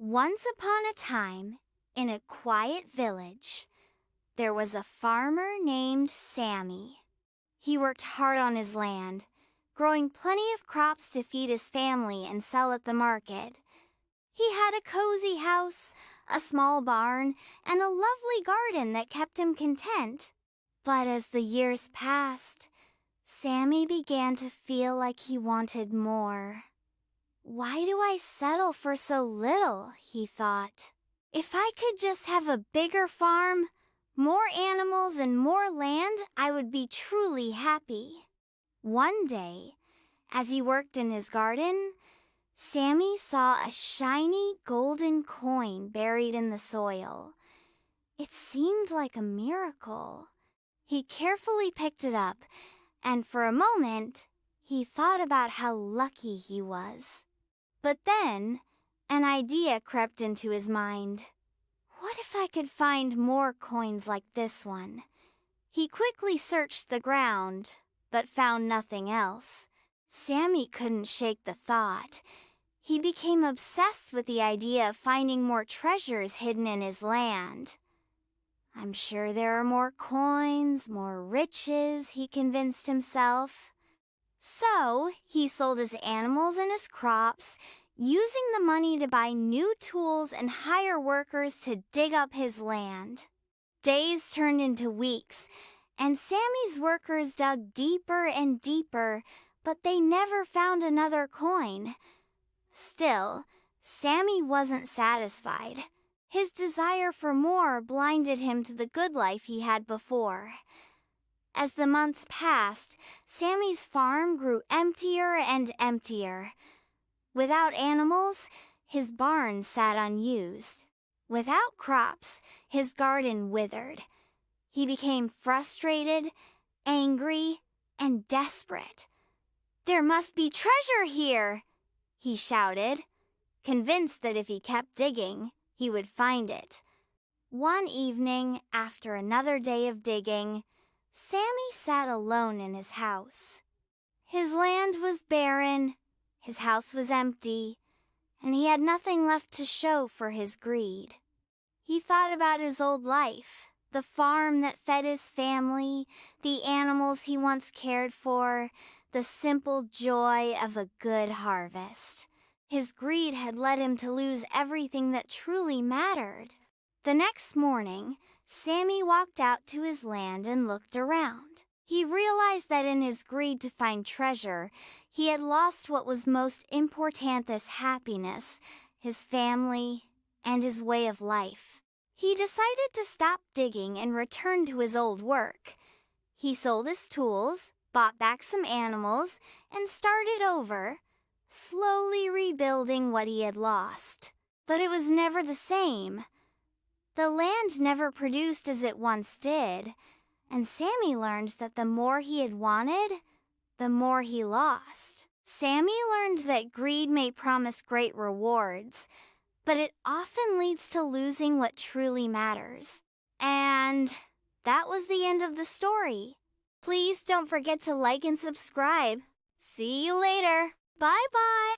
Once upon a time, in a quiet village, there was a farmer named Sami. He worked hard on his land, growing plenty of crops to feed his family and sell at the market. He had a cozy house, a small barn, and a lovely garden that kept him content. But as the years passed, Sami began to feel like he wanted more. "Why do I settle for so little?" he thought. "If I could just have a bigger farm, more animals, and more land, I would be truly happy." One day, as he worked in his garden, Sami saw a shiny golden coin buried in the soil. It seemed like a miracle. He carefully picked it up, and for a moment, he thought about how lucky he was. But then, an idea crept into his mind. What if I could find more coins like this one? He quickly searched the ground, but found nothing else. Sami couldn't shake the thought. He became obsessed with the idea of finding more treasures hidden in his land. "I'm sure there are more coins, more riches," he convinced himself. So, he sold his animals and his crops, using the money to buy new tools and hire workers to dig up his land. Days turned into weeks, and Sami's workers dug deeper and deeper, but they never found another coin. Still, Sami wasn't satisfied. His desire for more blinded him to the good life he had before. As the months passed, Sami's farm grew emptier and emptier. Without animals, his barn sat unused. Without crops, his garden withered. He became frustrated, angry, and desperate. "There must be treasure here!" he shouted, convinced that if he kept digging, he would find it. One evening, after another day of digging, Sami sat alone in his house. His land was barren, his house was empty, and he had nothing left to show for his greed. He thought about his old life, the farm that fed his family, the animals he once cared for, the simple joy of a good harvest. His greed had led him to lose everything that truly mattered. The next morning, Sami walked out to his land and looked around. He realized that in his greed to find treasure, he had lost what was most important: his happiness, his family, and his way of life. He decided to stop digging and return to his old work. He sold his tools, bought back some animals, and started over, slowly rebuilding what he had lost. But it was never the same. The land never produced as it once did, and Sami learned that the more he had wanted, the more he lost. Sami learned that greed may promise great rewards, but it often leads to losing what truly matters. And that was the end of the story. Please don't forget to like and subscribe. See you later. Bye-bye.